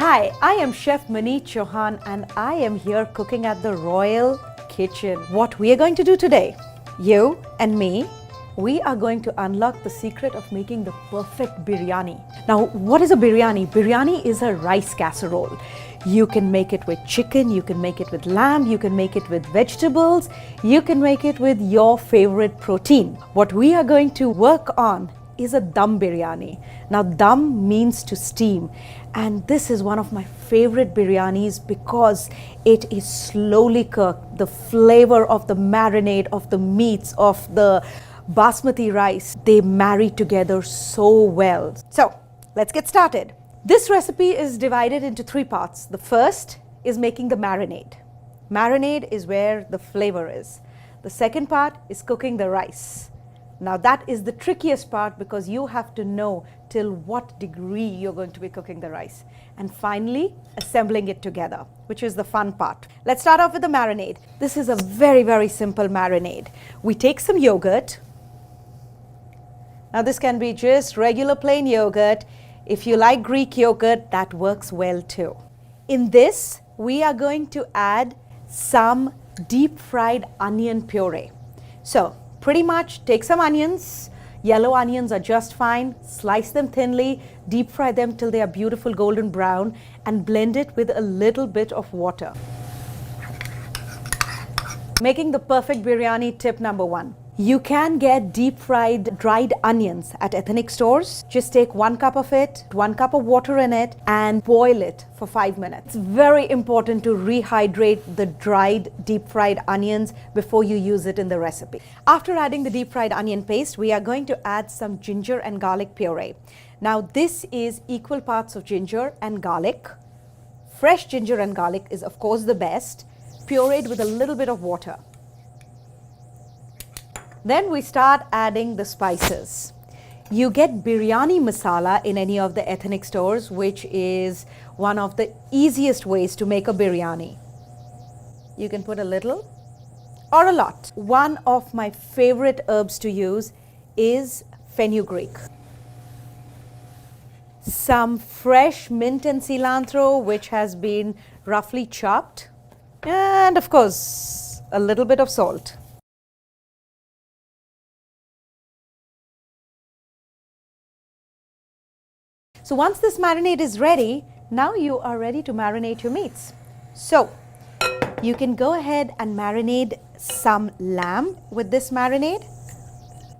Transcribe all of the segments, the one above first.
Hi, I am Chef Maneet Chauhan and I am here cooking at the Royal Kitchen. What we are going to do today, you and me, we are going to unlock the secret of making the perfect biryani. Now, what is a biryani? Biryani is a rice casserole. You can make it with chicken, you can make it with lamb, you can make it with vegetables, you can make it with your favorite protein. What we are going to work on is a dum biryani. Now, dum means to steam, and this is one of my favorite biryanis because it is slowly cooked. The flavor of the marinade, of the meats, of the basmati rice, they marry together so well. So, let's get started. This recipe is divided into three parts. The first is making the marinade. Marinade is where the flavor is. The second part is cooking the rice. Now that is the trickiest part because you have to know till what degree you're going to be cooking the rice. And finally, assembling it together, which is the fun part. Let's start off with the marinade. This is a very, very simple marinade. We take some yogurt. Now this can be just regular plain yogurt. If you like Greek yogurt, that works well too. In this, we are going to add some deep fried onion puree. So, pretty much take some onions, yellow onions are just fine, slice them thinly, deep fry them till they are beautiful golden brown and blend it with a little bit of water. Making the perfect biryani tip number 1. You can get deep fried dried onions at ethnic stores. Just take 1 cup of it, 1 cup of water in it and boil it for 5 minutes. It's very important to rehydrate the dried deep fried onions before you use it in the recipe. After adding the deep fried onion paste, we are going to add some ginger and garlic puree. Now this is equal parts of ginger and garlic. Fresh ginger and garlic is of course the best, pureed with a little bit of water. Then we start adding the spices. You get biryani masala in any of the ethnic stores, which is one of the easiest ways to make a biryani. You can put a little or a lot. One of my favorite herbs to use is fenugreek. Some fresh mint and cilantro, which has been roughly chopped. And of course, a little bit of salt. So once this marinade is ready, now you are ready to marinate your meats. So you can go ahead and marinate some lamb with this marinade.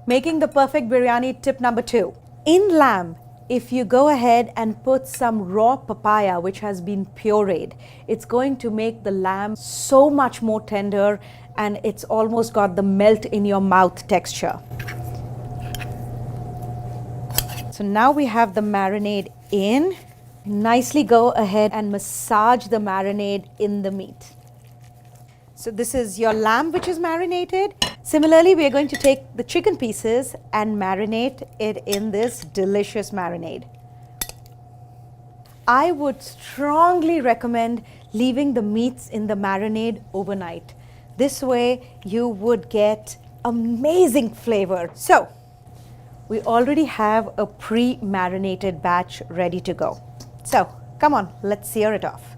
Making the perfect biryani tip number 2. In lamb, if you go ahead and put some raw papaya which has been pureed, it's going to make the lamb so much more tender and it's almost got the melt in your mouth texture. So now we have the marinade in. Nicely go ahead and massage the marinade in the meat. So this is your lamb which is marinated. Similarly, we are going to take the chicken pieces and marinate it in this delicious marinade. I would strongly recommend leaving the meats in the marinade overnight. This way you would get amazing flavor. So, we already have a pre-marinated batch ready to go. So, come on, let's sear it off.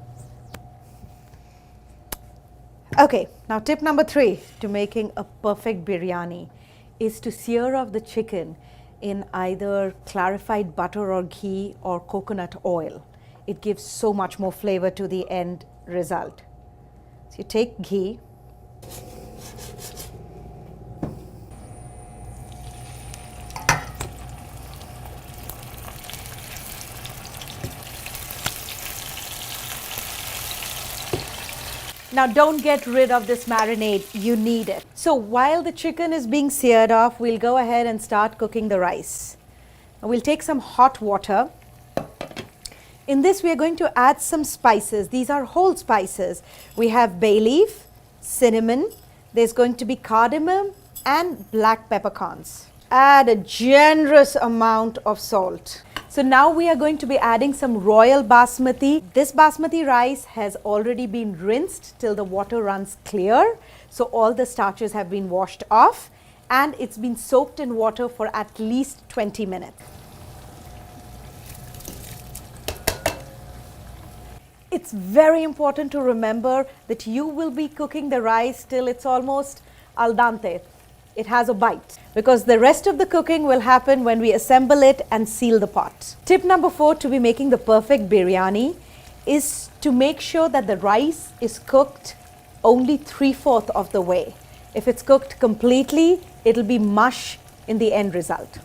Okay, now tip number 3 to making a perfect biryani is to sear off the chicken in either clarified butter or ghee or coconut oil. It gives so much more flavor to the end result. So you take ghee. Now don't get rid of this marinade, you need it. So while the chicken is being seared off, we'll go ahead and start cooking the rice. Now we'll take some hot water. In this we are going to add some spices. These are whole spices. We have bay leaf, cinnamon, there's going to be cardamom and black peppercorns. Add a generous amount of salt. So now we are going to be adding some royal basmati. This basmati rice has already been rinsed till the water runs clear. So all the starches have been washed off and it's been soaked in water for at least 20 minutes. It's very important to remember that you will be cooking the rice till it's almost al dente. It has a bite, because the rest of the cooking will happen when we assemble it and seal the pot. Tip number 4 to be making the perfect biryani is to make sure that the rice is cooked only 3/4 of the way. If it's cooked completely, it'll be mush in the end result.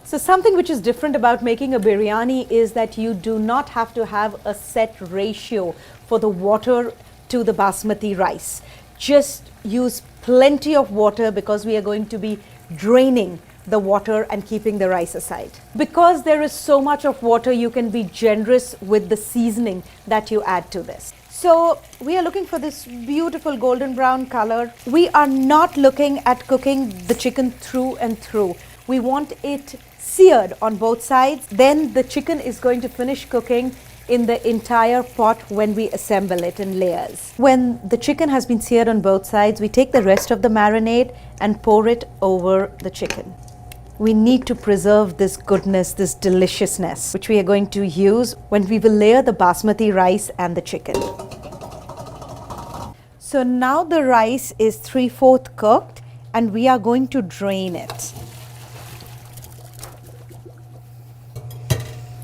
So something which is different about making a biryani is that you do not have to have a set ratio for the water to the basmati rice. Just use plenty of water, because we are going to be draining the water and keeping the rice aside. Because there is so much of water, you can be generous with the seasoning that you add to this. So we are looking for this beautiful golden brown color. We are not looking at cooking the chicken through and through. We want it seared on both sides. Then the chicken is going to finish cooking in the entire pot when we assemble it in layers. When the chicken has been seared on both sides, we take the rest of the marinade and pour it over the chicken. We need to preserve this goodness, this deliciousness, which we are going to use when we will layer the basmati rice and the chicken. So now the rice is 3/4 cooked and we are going to drain it.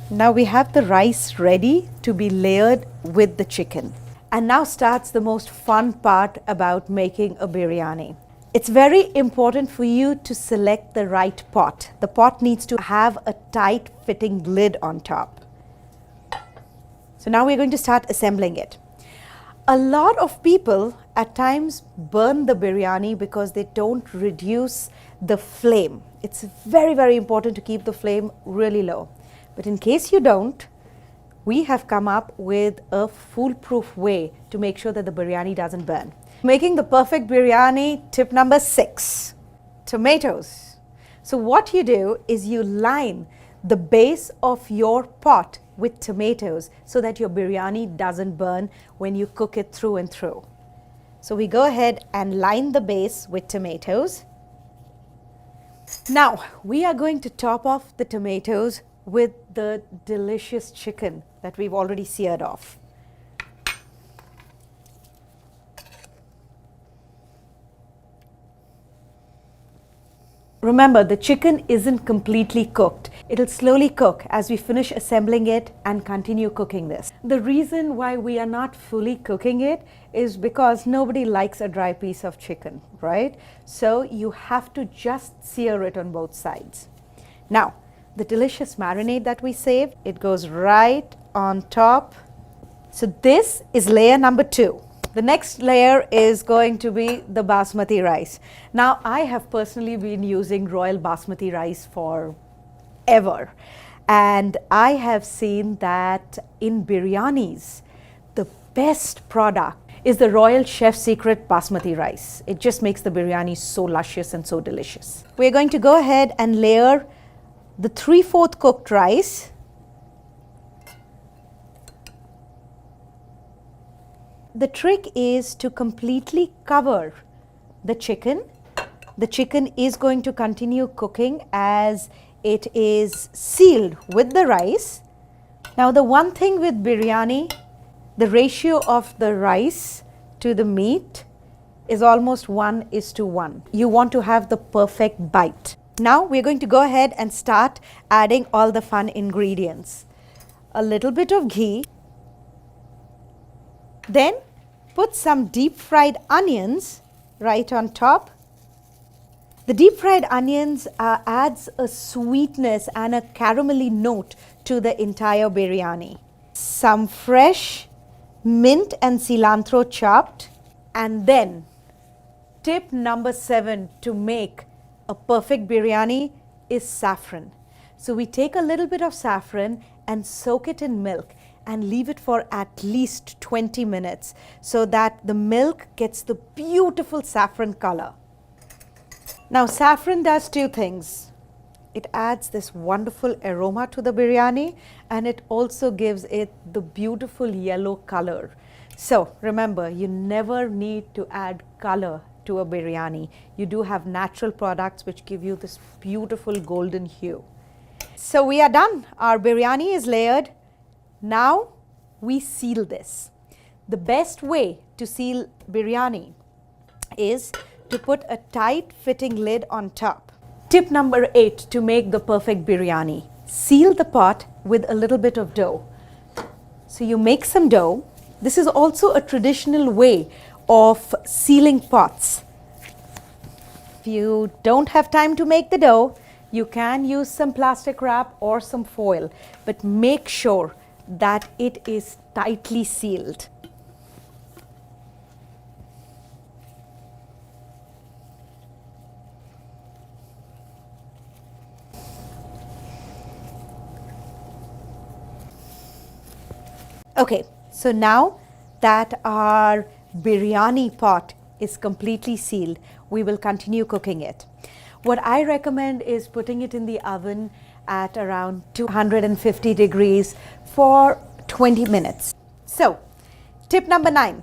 Now we have the rice ready to be layered with the chicken. And now starts the most fun part about making a biryani. It's very important for you to select the right pot. The pot needs to have a tight fitting lid on top. So now we're going to start assembling it. A lot of people at times burn the biryani because they don't reduce the flame. It's very, very important to keep the flame really low. But in case you don't, we have come up with a foolproof way to make sure that the biryani doesn't burn. Making the perfect biryani, tip number 6, tomatoes. So what you do is you line the base of your pot with tomatoes so that your biryani doesn't burn when you cook it through and through. So we go ahead and line the base with tomatoes. Now we are going to top off the tomatoes with the delicious chicken that we've already seared off. Remember, the chicken isn't completely cooked. It'll slowly cook as we finish assembling it and continue cooking this. The reason why we are not fully cooking it is because nobody likes a dry piece of chicken, right? So you have to just sear it on both sides. Now, the delicious marinade that we saved, it goes right on top. So this is layer number 2. The next layer is going to be the basmati rice. Now, I have personally been using royal basmati rice for ever. And I have seen that in biryanis, the best product is the Royal Chef Secret basmati rice. It just makes the biryani so luscious and so delicious. We're going to go ahead and layer the 3/4 cooked rice. The trick is to completely cover the chicken. The chicken is going to continue cooking as it is sealed with the rice. Now, the one thing with biryani, the ratio of the rice to the meat is almost 1:1. You want to have the perfect bite. Now we're going to go ahead and start adding all the fun ingredients. A little bit of ghee. Then put some deep fried onions right on top. The deep fried onions adds a sweetness and a caramelly note to the entire biryani. Some fresh mint and cilantro chopped. And then tip number 7 to make a perfect biryani is saffron. So we take a little bit of saffron and soak it in milk and leave it for at least 20 minutes so that the milk gets the beautiful saffron color. Now, saffron does 2 things. It adds this wonderful aroma to the biryani and it also gives it the beautiful yellow color. So remember, you never need to add color to a biryani. You do have natural products which give you this beautiful golden hue. So we are done. Our biryani is layered. Now we seal this. The best way to seal biryani is to put a tight fitting lid on top. Tip number 8 to make the perfect biryani. Seal the pot with a little bit of dough. So you make some dough. This is also a traditional way of sealing pots. If you don't have time to make the dough, you can use some plastic wrap or some foil, but make sure that it is tightly sealed. Okay, so now that our biryani pot is completely sealed, we will continue cooking it. What I recommend is putting it in the oven at around 250 degrees for 20 minutes. So, tip number 9,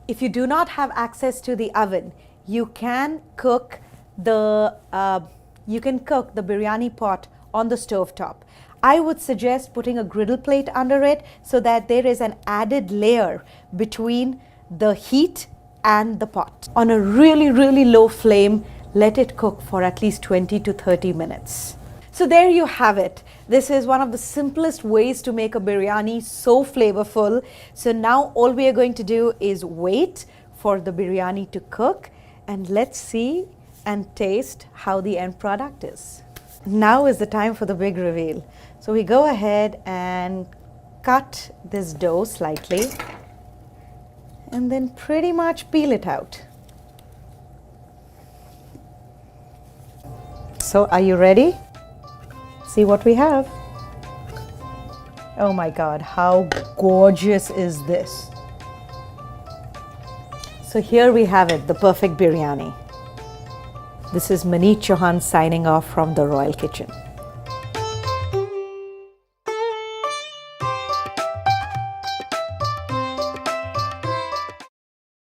if you do not have access to the oven, you can cook the biryani pot on the stove top. I would suggest putting a griddle plate under it so that there is an added layer between the heat and the pot. On a really, really low flame, let it cook for at least 20 to 30 minutes. So there you have it. This is one of the simplest ways to make a biryani so flavorful. So now all we are going to do is wait for the biryani to cook, and let's see and taste how the end product is. Now is the time for the big reveal. So we go ahead and cut this dough slightly and then pretty much peel it out. So are you ready? See what we have. Oh my God, how gorgeous is this? So here we have it, the perfect biryani. This is Maneet Chauhan signing off from the Royal Kitchen.